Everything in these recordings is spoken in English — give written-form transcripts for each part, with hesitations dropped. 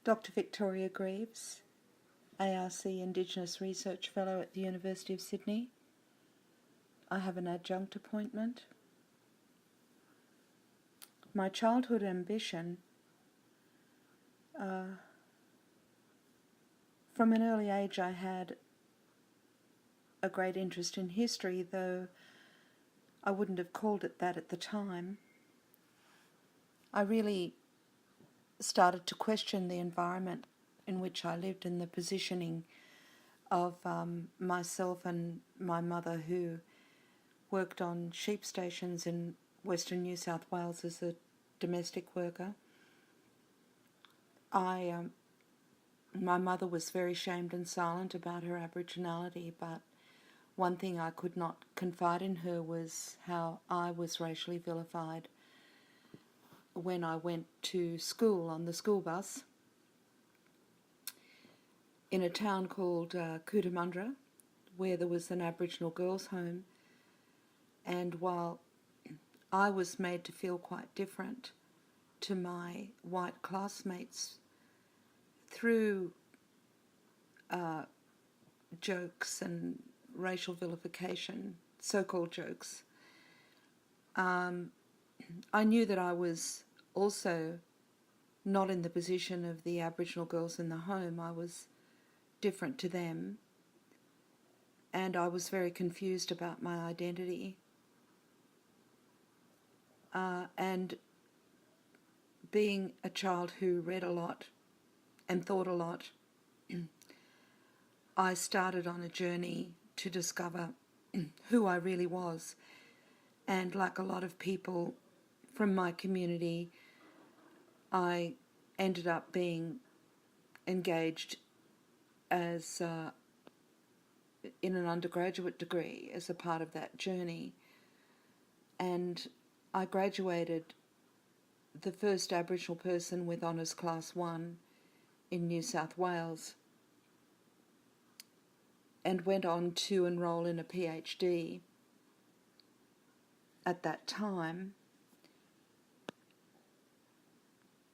Dr. Victoria Greaves, ARC Indigenous Research Fellow at the University of Sydney. I have an adjunct appointment. My childhood ambition, from an early age I had a great interest in history, though I wouldn't have called it that at the time. I really started to question the environment in which I lived and the positioning of myself and my mother, who worked on sheep stations in Western New South Wales as a domestic worker. My mother was very shamed and silent about her Aboriginality, but one thing I could not confide in her was how I was racially vilified when I went to school on the school bus in a town called Cootamundra, where there was an Aboriginal girls' home. And while I was made to feel quite different to my white classmates through jokes and racial vilification, so-called jokes, I knew that I was also not in the position of the Aboriginal girls in the home. I was different to them, and I was very confused about my identity. And being a child who read a lot and thought a lot, I started on a journey to discover who I really was. And like a lot of people from my community, I ended up being engaged as in an undergraduate degree as a part of that journey. And I graduated the first Aboriginal person with Honours Class 1 in New South Wales, and went on to enrol in a PhD at that time.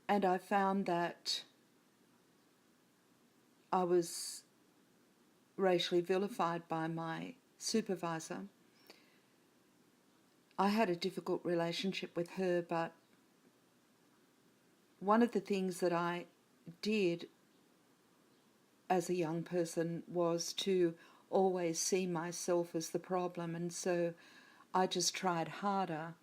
And I found that I was racially vilified by my supervisor. I had a difficult relationship with her, but one of the things that I did as a young person was to always see myself as the problem, and so I just tried harder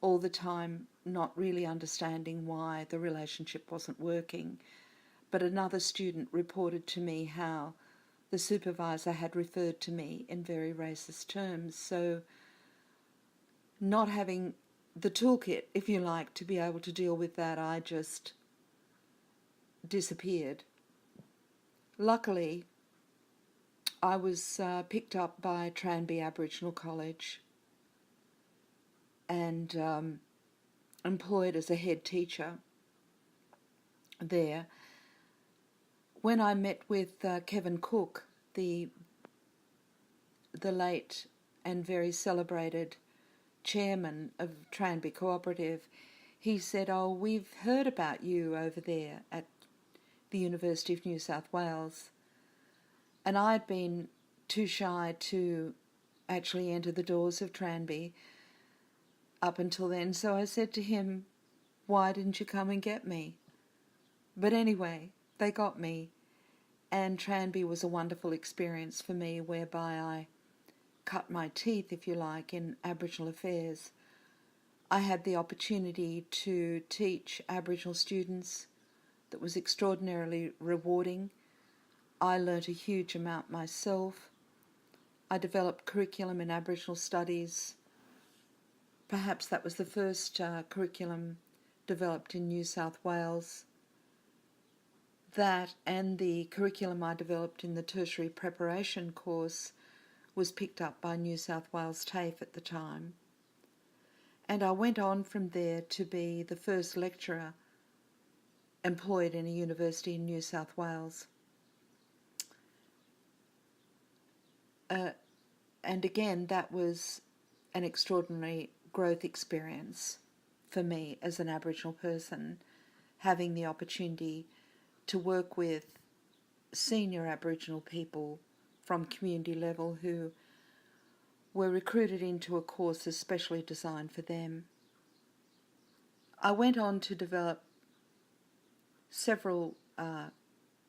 all the time, not really understanding why the relationship wasn't working. But another student reported to me how the supervisor had referred to me in very racist terms. So not having the toolkit, if you like, to be able to deal with that, I just disappeared. Luckily, I was picked up by Tranby Aboriginal College and employed as a head teacher there. When I met with Kevin Cook, the late and very celebrated chairman of Tranby Cooperative, he said, "Oh, we've heard about you over there at the University of New South Wales." And I'd been too shy to actually enter the doors of Tranby up until then, so I said to him, "Why didn't you come and get me?" But anyway, they got me, and Tranby was a wonderful experience for me, whereby I cut my teeth, if you like, in Aboriginal affairs. I had the opportunity to teach Aboriginal students that was extraordinarily rewarding. I learnt a huge amount myself. I developed curriculum in Aboriginal studies. Perhaps that was the first curriculum developed in New South Wales. That and the curriculum I developed in the tertiary preparation course was picked up by New South Wales TAFE at the time. And I went on from there to be the first lecturer employed in a university in New South Wales. And again, that was an extraordinary growth experience for me as an Aboriginal person, having the opportunity to work with senior Aboriginal people from community level who were recruited into a course especially designed for them. I went on to develop several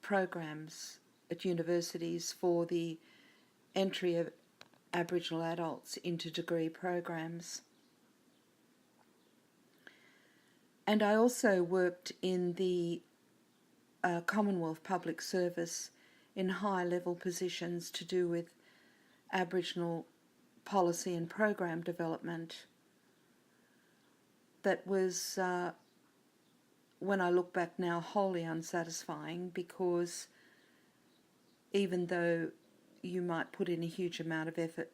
programs at universities for the entry of Aboriginal adults into degree programs. And I also worked in the Commonwealth Public Service in high-level positions to do with Aboriginal policy and program development. That was, when I look back now, wholly unsatisfying, because even though you might put in a huge amount of effort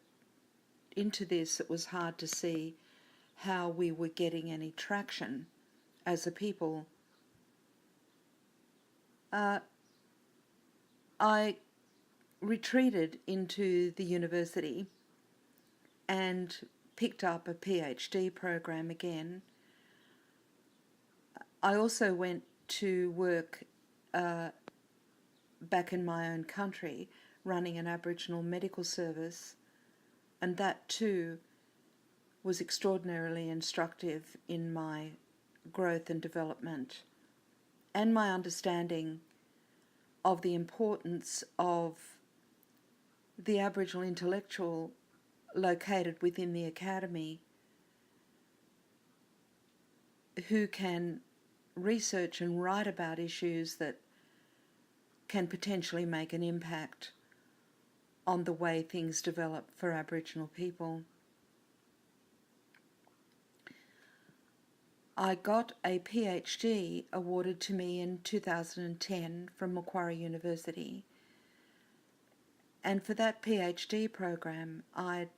into this, it was hard to see how we were getting any traction as a people. I retreated into the university and picked up a PhD program again. I also went to work back in my own country, running an Aboriginal medical service, and that too was extraordinarily instructive in my growth and development and my understanding of the importance of the Aboriginal intellectual located within the academy who can research and write about issues that can potentially make an impact on the way things develop for Aboriginal people. I got a PhD awarded to me in 2010 from Macquarie University, and for that PhD program I'd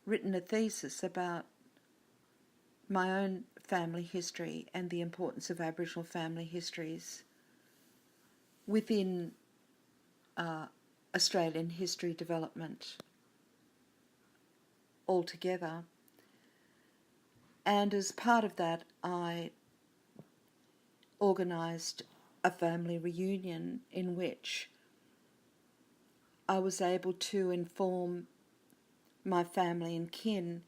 written a thesis about my own family history and the importance of Aboriginal family histories within Australian history development altogether. And as part of that, I organised a family reunion in which I was able to inform my family and kin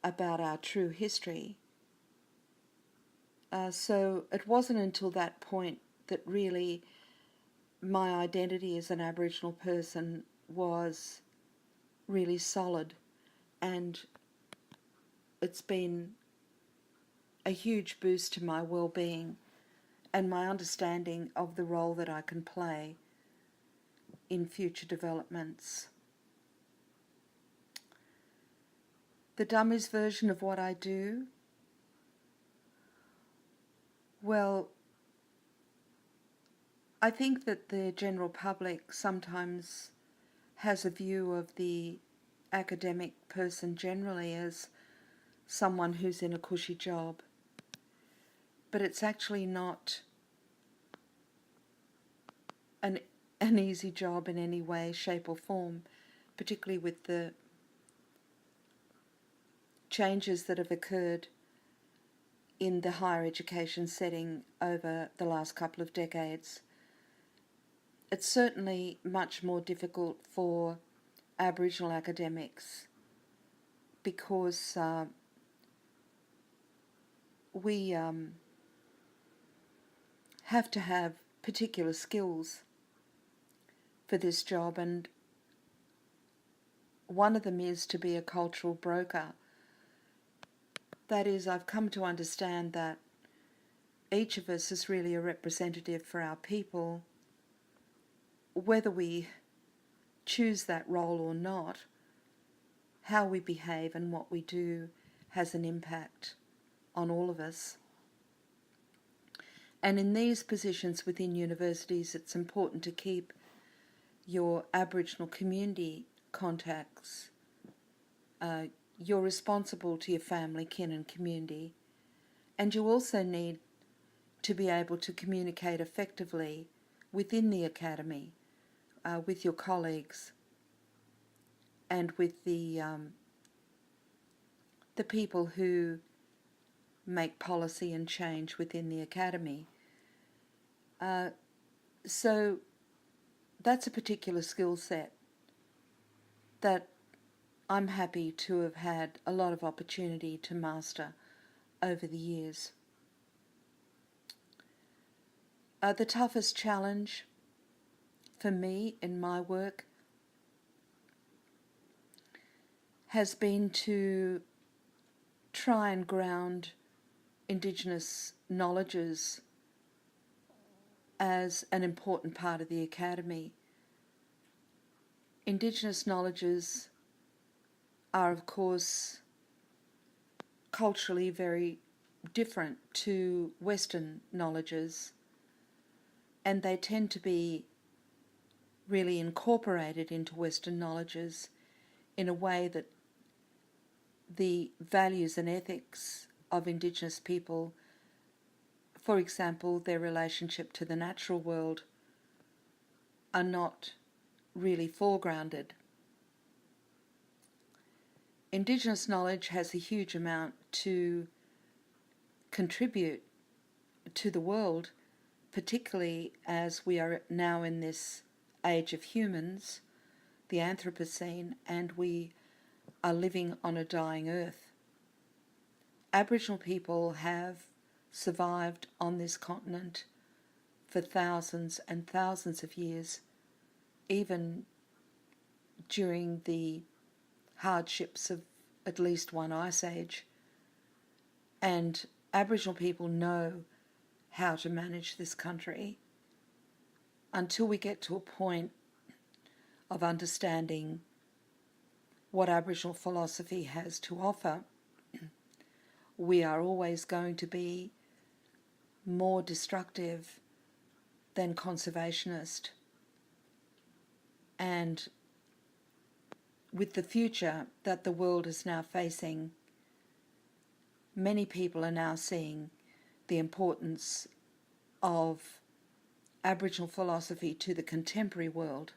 about our true history. So it wasn't until that point that really my identity as an Aboriginal person was really solid, and it's been a huge boost to my well-being and my understanding of the role that I can play in future developments. The dummies version of what I do? Well, I think that the general public sometimes has a view of the academic person generally as someone who's in a cushy job, but it's actually not an easy job in any way, shape or form, particularly with the changes that have occurred in the higher education setting over the last couple of decades. It's certainly much more difficult for Aboriginal academics because we have to have particular skills for this job, and one of them is to be a cultural broker. That is, I've come to understand that each of us is really a representative for our people. Whether we choose that role or not, how we behave and what we do has an impact on all of us. And in these positions within universities, it's important to keep your Aboriginal community contacts. You're responsible to your family, kin and community, and you also need to be able to communicate effectively within the academy, with your colleagues and with the people who make policy and change within the academy. So that's a particular skill set that I'm happy to have had a lot of opportunity to master over the years. The toughest challenge for me in my work has been to try and ground Indigenous knowledges as an important part of the Academy. Indigenous knowledges are, of course, culturally very different to Western knowledges, and they tend to be really incorporated into Western knowledges in a way that the values and ethics of Indigenous people, for example, their relationship to the natural world, are not really foregrounded. Indigenous knowledge has a huge amount to contribute to the world, particularly as we are now in this age of humans, the Anthropocene, and we are living on a dying earth. Aboriginal people have survived on this continent for thousands and thousands of years, even during the hardships of at least one ice age. And Aboriginal people know how to manage this country. Until we get to a point of understanding what Aboriginal philosophy has to offer, we are always going to be more destructive than conservationist. And with the future that the world is now facing, many people are now seeing the importance of Aboriginal philosophy to the contemporary world.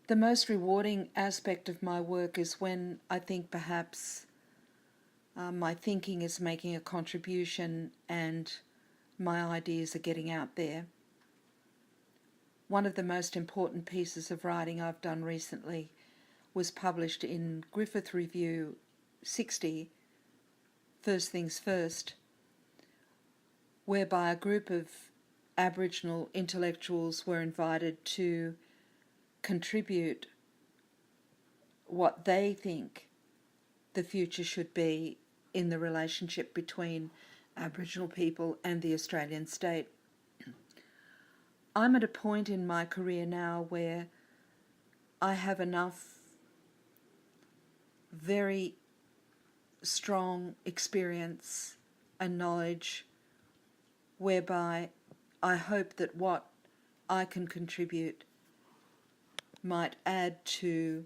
The most rewarding aspect of my work is when I think perhaps my thinking is making a contribution and my ideas are getting out there. One of the most important pieces of writing I've done recently was published in Griffith Review 60, First Things First, whereby a group of Aboriginal intellectuals were invited to contribute what they think the future should be in the relationship between Aboriginal people and the Australian state. I'm at a point in my career now where I have enough very strong experience and knowledge whereby I hope that what I can contribute might add to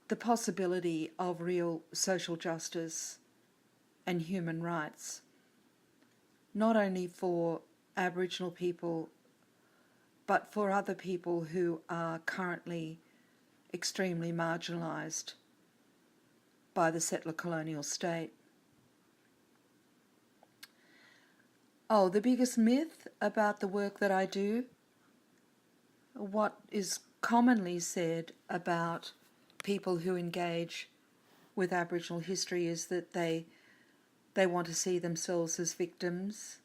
the possibility of real social justice and human rights, not only for Aboriginal people, but for other people who are currently extremely marginalised by the settler colonial state. Oh, the biggest myth about the work that I do, what is commonly said about people who engage with Aboriginal history is that they want to see themselves as victims,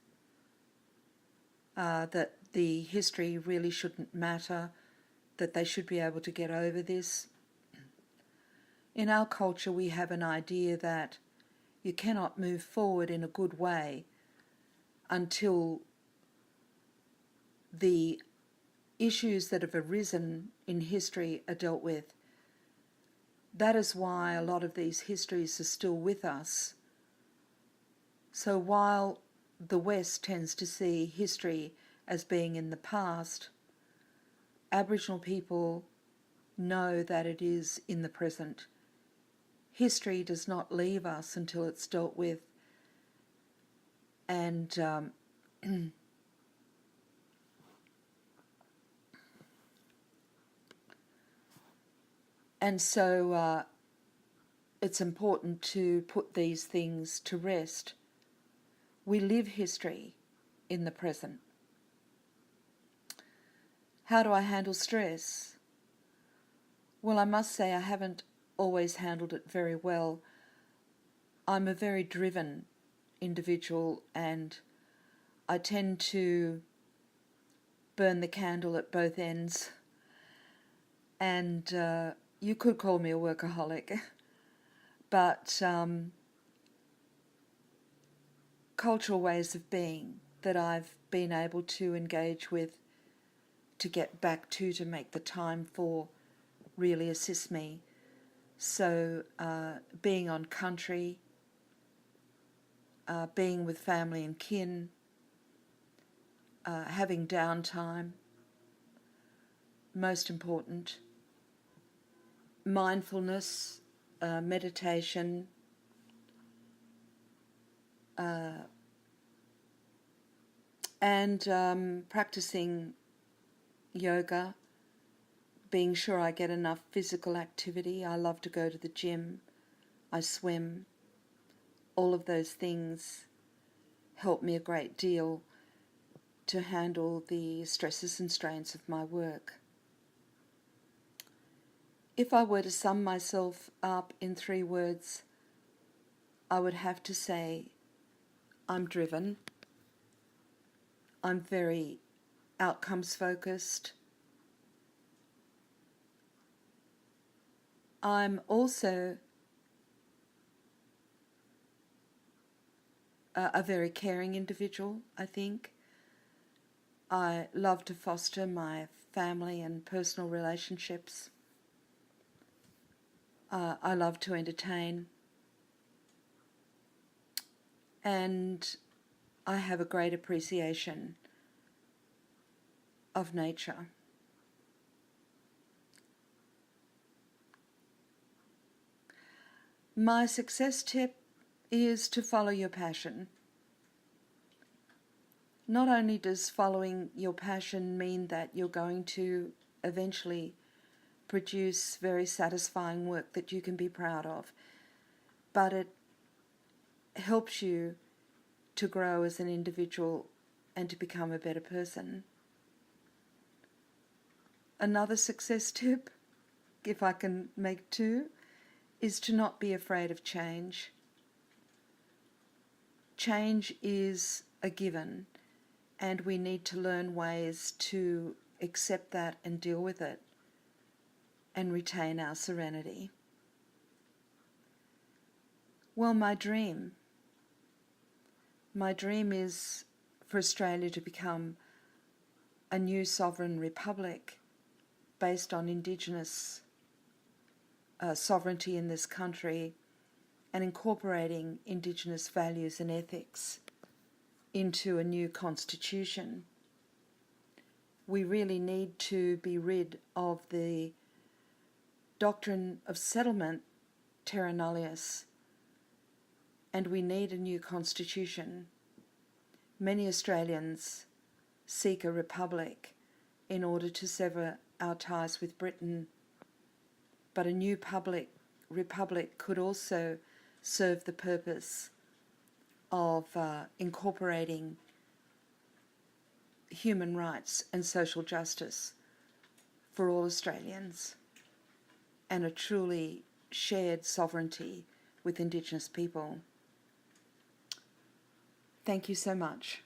that the history really shouldn't matter, that they should be able to get over this. In our culture, we have an idea that you cannot move forward in a good way until the issues that have arisen in history are dealt with. That is why a lot of these histories are still with us. So while the West tends to see history as being in the past, Aboriginal people know that it is in the present. History does not leave us until it's dealt with, and and so it's important to put these things to rest. We live history. in the present. How do I handle stress? Well, I must say I haven't always handled it very well. I'm a very driven individual, and I tend to burn the candle at both ends. And you could call me a workaholic, but cultural ways of being that I've been able to engage with, to get back to make the time for, really assist me. So being on country, being with family and kin, having downtime, most important, mindfulness, meditation, and practicing yoga, being sure I get enough physical activity. I love to go to the gym, I swim. All of those things help me a great deal to handle the stresses and strains of my work. If I were to sum myself up in 3 words, I would have to say I'm driven, I'm very outcomes focused, I'm also a very caring individual, I think. I love to foster my family and personal relationships. I love to entertain. And I have a great appreciation of nature. My success tip is to follow your passion. Not only does following your passion mean that you're going to eventually produce very satisfying work that you can be proud of, but it helps you to grow as an individual and to become a better person. Another success tip, if I can make 2, is to not be afraid of change. Change is a given, and we need to learn ways to accept that and deal with it and retain our serenity. Well, my dream is for Australia to become a new sovereign republic based on Indigenous sovereignty in this country and incorporating Indigenous values and ethics into a new constitution. We really need to be rid of the doctrine of settlement, terra nullius, and we need a new constitution. Many Australians seek a republic in order to sever our ties with Britain, but a new republic could also serve the purpose of incorporating human rights and social justice for all Australians and a truly shared sovereignty with Indigenous people. Thank you so much.